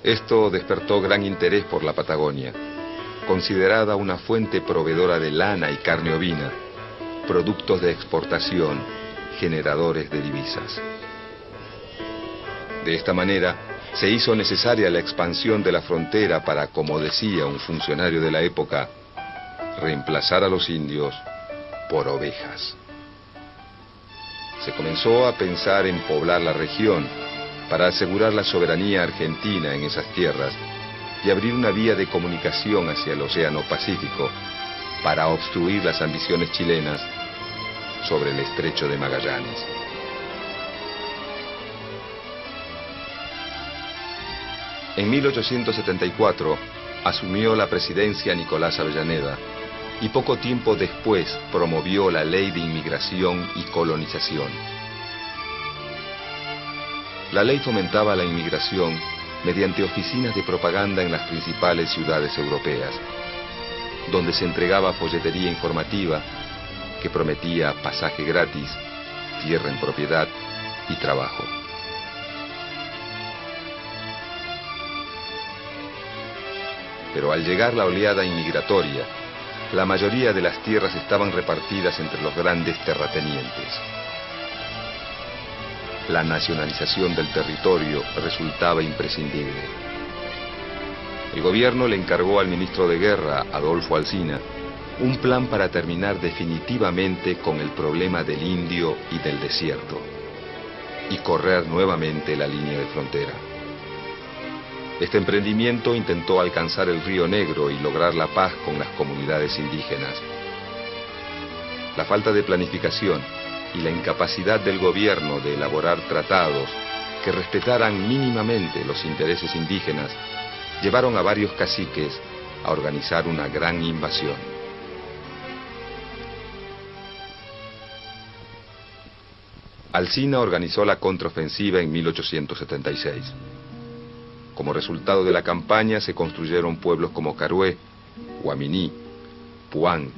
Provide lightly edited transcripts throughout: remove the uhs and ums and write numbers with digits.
Esto despertó gran interés por la Patagonia, considerada una fuente proveedora de lana y carne ovina, productos de exportación, generadores de divisas. De esta manera, se hizo necesaria la expansión de la frontera para, como decía un funcionario de la época, reemplazar a los indios por ovejas. Se comenzó a pensar en poblar la región para asegurar la soberanía argentina en esas tierras y abrir una vía de comunicación hacia el Océano Pacífico para obstruir las ambiciones chilenas sobre el Estrecho de Magallanes. En 1874 asumió la presidencia Nicolás Avellaneda y poco tiempo después promovió la Ley de Inmigración y Colonización. La ley fomentaba la inmigración mediante oficinas de propaganda en las principales ciudades europeas, donde se entregaba folletería informativa que prometía pasaje gratis, tierra en propiedad y trabajo. Pero al llegar la oleada inmigratoria, la mayoría de las tierras estaban repartidas entre los grandes terratenientes. La nacionalización del territorio resultaba imprescindible. El gobierno le encargó al ministro de Guerra, Adolfo Alsina, un plan para terminar definitivamente con el problema del indio y del desierto, y correr nuevamente la línea de frontera. Este emprendimiento intentó alcanzar el Río Negro y lograr la paz con las comunidades indígenas. La falta de planificación y la incapacidad del gobierno de elaborar tratados que respetaran mínimamente los intereses indígenas llevaron a varios caciques a organizar una gran invasión. Alsina organizó la contraofensiva en 1876. Como resultado de la campaña se construyeron pueblos como Carué, Guaminí, Puán,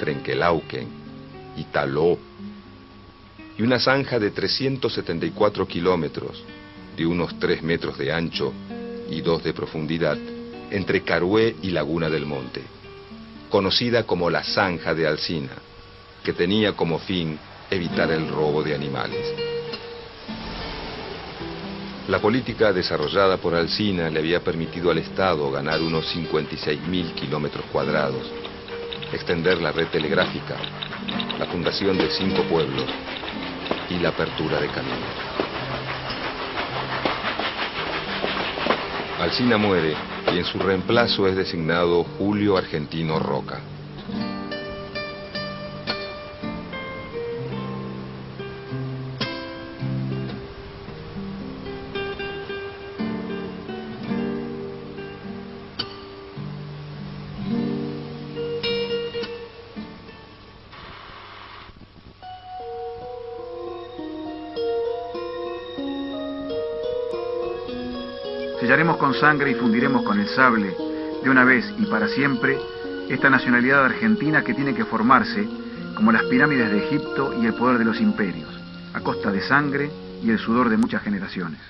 Trenquelauquen, Italó, y una zanja de 374 kilómetros, de unos 3 metros de ancho y 2 de profundidad, entre Carué y Laguna del Monte, conocida como la Zanja de Alsina, que tenía como fin evitar el robo de animales. La política desarrollada por Alsina le había permitido al Estado ganar unos 56.000 kilómetros cuadrados, extender la red telegráfica, la fundación de 5 pueblos y la apertura de caminos. Alsina muere y en su reemplazo es designado Julio Argentino Roca. Sellaremos con sangre y fundiremos con el sable, de una vez y para siempre, esta nacionalidad argentina que tiene que formarse como las pirámides de Egipto y el poder de los imperios, a costa de sangre y el sudor de muchas generaciones.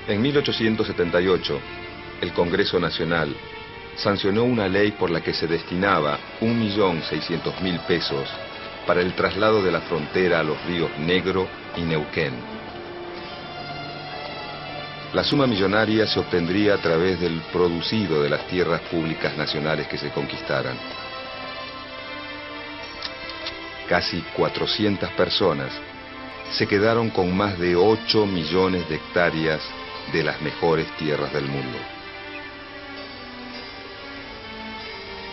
En 1878, el Congreso Nacional sancionó una ley por la que se destinaba 1.600.000 pesos para el traslado de la frontera a los ríos Negro y Neuquén. La suma millonaria se obtendría a través del producido de las tierras públicas nacionales que se conquistaran. Casi 400 personas se quedaron con más de 8 millones de hectáreas de las mejores tierras del mundo.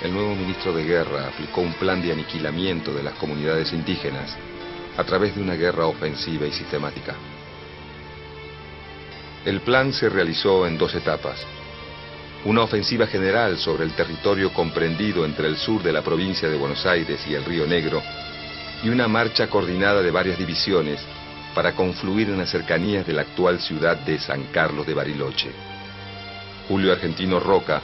El nuevo ministro de Guerra aplicó un plan de aniquilamiento de las comunidades indígenas a través de una guerra ofensiva y sistemática. El plan se realizó en 2 etapas. Una ofensiva general sobre el territorio comprendido entre el sur de la provincia de Buenos Aires y el Río Negro, y una marcha coordinada de varias divisiones para confluir en las cercanías de la actual ciudad de San Carlos de Bariloche. Julio Argentino Roca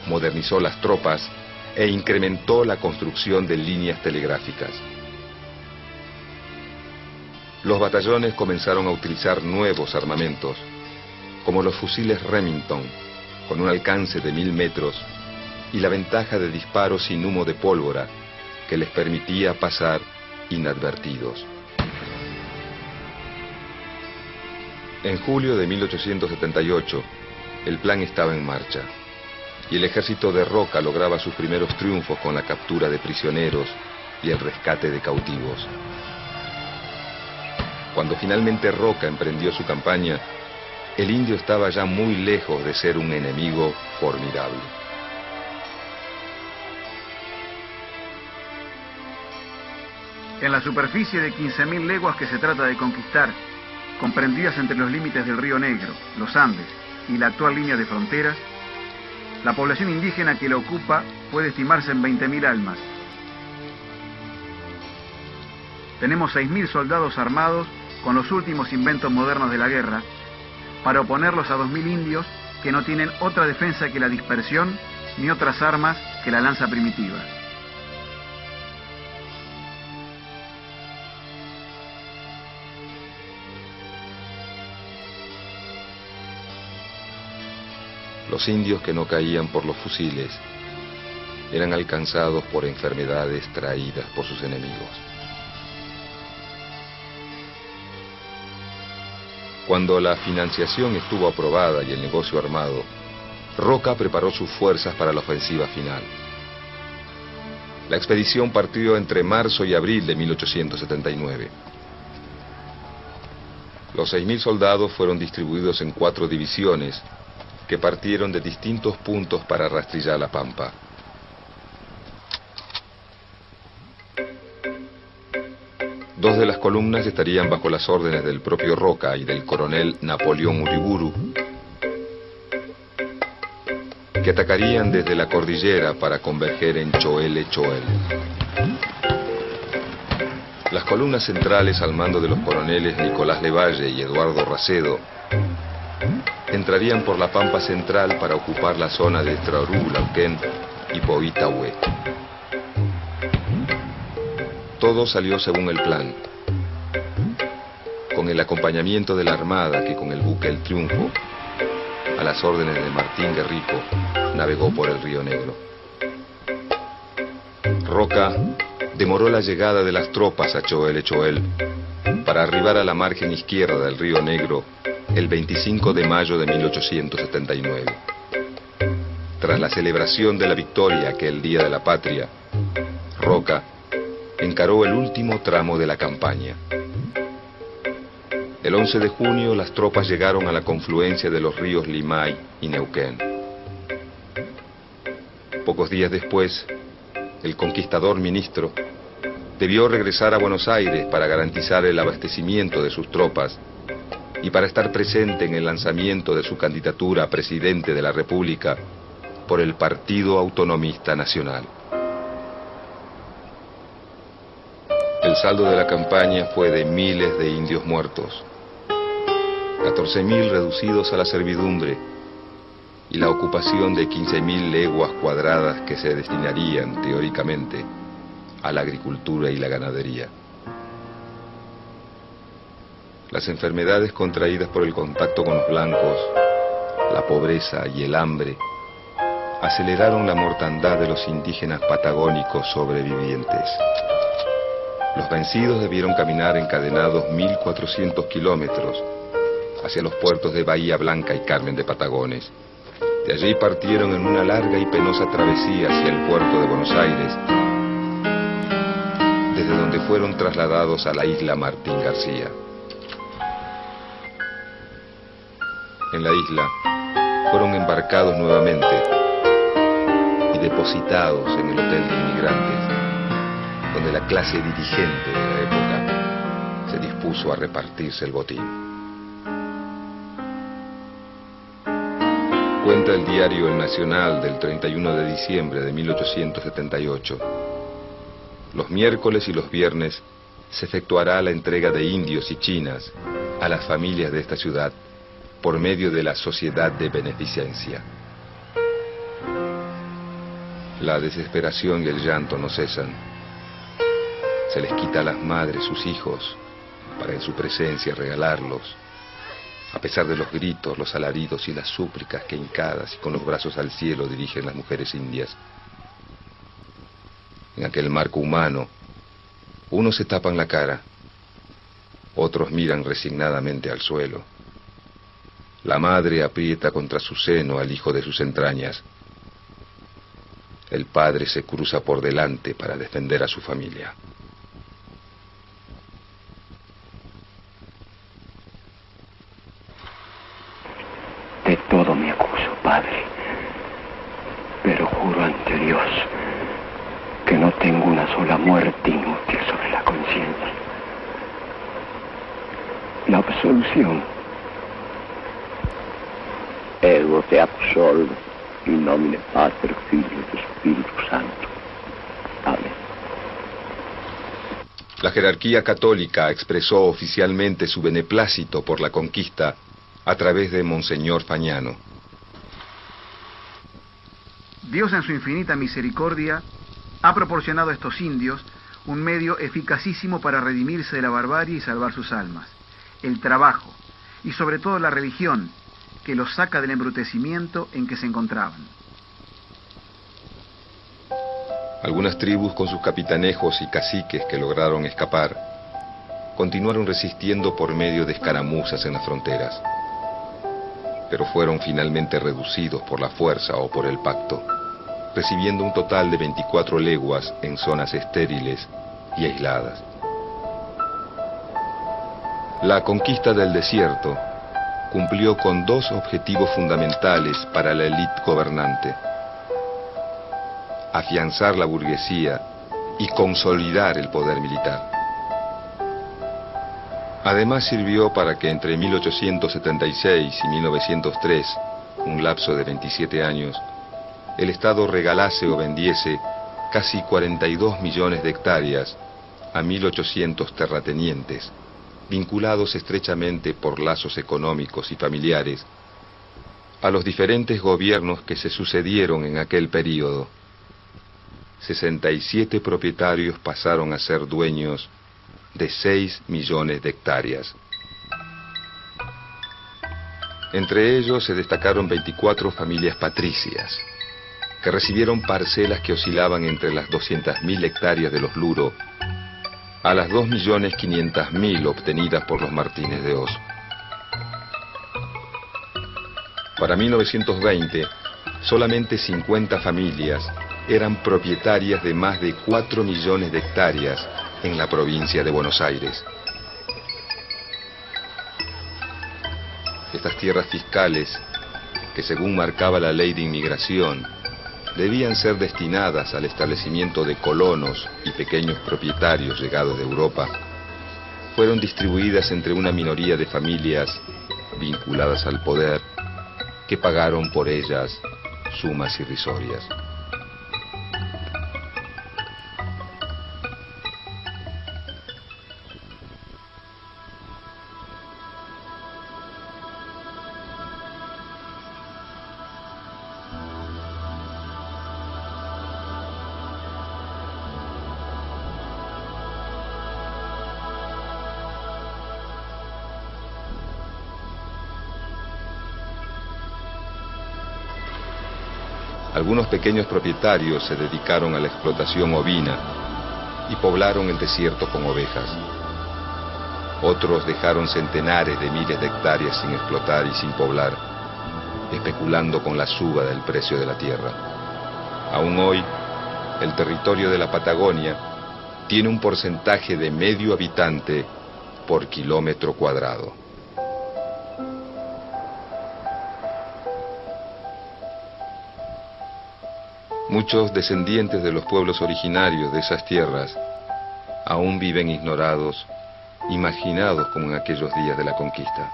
modernizó las tropas e incrementó la construcción de líneas telegráficas. Los batallones comenzaron a utilizar nuevos armamentos como los fusiles Remington, con un alcance de 1000 metros y la ventaja de disparo sin humo de pólvora que les permitía pasar inadvertidos. En julio de 1878, el plan estaba en marcha y el ejército de Roca lograba sus primeros triunfos con la captura de prisioneros y el rescate de cautivos. Cuando finalmente Roca emprendió su campaña, el indio estaba ya muy lejos de ser un enemigo formidable. En la superficie de 15.000 leguas que se trata de conquistar, comprendidas entre los límites del Río Negro, los Andes y la actual línea de fronteras, la población indígena que la ocupa puede estimarse en 20.000 almas. Tenemos 6.000 soldados armados con los últimos inventos modernos de la guerra, para oponerlos a 2.000 indios que no tienen otra defensa que la dispersión ni otras armas que la lanza primitiva. Los indios que no caían por los fusiles eran alcanzados por enfermedades traídas por sus enemigos. Cuando la financiación estuvo aprobada y el negocio armado, Roca preparó sus fuerzas para la ofensiva final. La expedición partió entre marzo y abril de 1879. Los 6.000 soldados fueron distribuidos en 4 divisiones que partieron de distintos puntos para rastrillar la pampa. Dos de las columnas estarían bajo las órdenes del propio Roca y del coronel Napoleón Uriburu, que atacarían desde la cordillera para converger en Choele Choel. Las columnas centrales, al mando de los coroneles Nicolás Levalle y Eduardo Racedo, entrarían por la pampa central para ocupar la zona de Estraorú, Lauquén y Poitahue. Todo salió según el plan, con el acompañamiento de la Armada que con el buque El Triunfo, a las órdenes de Martín Guerrico, navegó por el Río Negro. Roca demoró la llegada de las tropas a Choele Choel para arribar a la margen izquierda del Río Negro el 25 de mayo de 1879. Tras la celebración de la victoria aquel Día de la Patria, Roca encaró el último tramo de la campaña. El 11 de junio las tropas llegaron a la confluencia de los ríos Limay y Neuquén. Pocos días después, el conquistador ministro debió regresar a Buenos Aires para garantizar el abastecimiento de sus tropas y para estar presente en el lanzamiento de su candidatura a presidente de la República por el Partido Autonomista Nacional. El saldo de la campaña fue de miles de indios muertos, 14.000 reducidos a la servidumbre y la ocupación de 15.000 leguas cuadradas que se destinarían, teóricamente, a la agricultura y la ganadería. Las enfermedades contraídas por el contacto con los blancos, la pobreza y el hambre aceleraron la mortandad de los indígenas patagónicos sobrevivientes. Los vencidos debieron caminar encadenados 1.400 kilómetros hacia los puertos de Bahía Blanca y Carmen de Patagones. De allí partieron en una larga y penosa travesía hacia el puerto de Buenos Aires, desde donde fueron trasladados a la isla Martín García. En la isla fueron embarcados nuevamente y depositados en el Hotel de Inmigrantes, donde la clase dirigente de la época se dispuso a repartirse el botín. Cuenta el diario El Nacional del 31 de diciembre de 1878. Los miércoles y los viernes se efectuará la entrega de indios y chinas a las familias de esta ciudad por medio de la Sociedad de Beneficencia. La desesperación y el llanto no cesan. Se les quita a las madres sus hijos para en su presencia regalarlos a pesar de los gritos, los alaridos y las súplicas que hincadas y con los brazos al cielo dirigen las mujeres indias. En aquel marco humano, unos se tapan la cara, otros miran resignadamente al suelo. La madre aprieta contra su seno al hijo de sus entrañas. El padre se cruza por delante para defender a su familia. De todo me acuso, padre, pero juro ante Dios que no tengo una sola muerte inútil sobre la conciencia. La absolución. Ego te absolvo, in nomine Pater, Figlio e Spiritus Santo. Amén. La jerarquía católica expresó oficialmente su beneplácito por la conquista a través de Monseñor Fagnano. Dios en su infinita misericordia ha proporcionado a estos indios un medio eficacísimo para redimirse de la barbarie y salvar sus almas: el trabajo y sobre todo la religión, que los saca del embrutecimiento en que se encontraban. Algunas tribus con sus capitanejos y caciques que lograron escapar continuaron resistiendo por medio de escaramuzas en las fronteras, pero fueron finalmente reducidos por la fuerza o por el pacto, recibiendo un total de 24 leguas en zonas estériles y aisladas. La conquista del desierto cumplió con dos objetivos fundamentales para la élite gobernante: afianzar la burguesía y consolidar el poder militar. Además sirvió para que entre 1876 y 1903, un lapso de 27 años, el Estado regalase o vendiese casi 42 millones de hectáreas a 1.800 terratenientes, vinculados estrechamente por lazos económicos y familiares, a los diferentes gobiernos que se sucedieron en aquel período. 67 propietarios pasaron a ser dueños de 6 millones de hectáreas. Entre ellos se destacaron 24 familias patricias, que recibieron parcelas que oscilaban entre las 200.000 hectáreas de los Luro a las 2.500.000 obtenidas por los Martínez de Oz. Para 1920, solamente 50 familias eran propietarias de más de 4 millones de hectáreas en la provincia de Buenos Aires. Estas tierras fiscales, que según marcaba la ley de inmigración, debían ser destinadas al establecimiento de colonos y pequeños propietarios llegados de Europa, fueron distribuidas entre una minoría de familias vinculadas al poder que pagaron por ellas sumas irrisorias. Algunos pequeños propietarios se dedicaron a la explotación ovina y poblaron el desierto con ovejas. Otros dejaron centenares de miles de hectáreas sin explotar y sin poblar, especulando con la suba del precio de la tierra. Aún hoy, el territorio de la Patagonia tiene un porcentaje de medio habitante por kilómetro cuadrado. Muchos descendientes de los pueblos originarios de esas tierras aún viven ignorados, imaginados como en aquellos días de la conquista,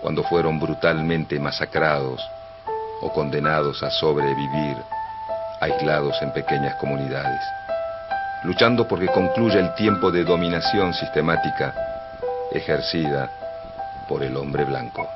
cuando fueron brutalmente masacrados o condenados a sobrevivir aislados en pequeñas comunidades, luchando porque concluya el tiempo de dominación sistemática ejercida por el hombre blanco.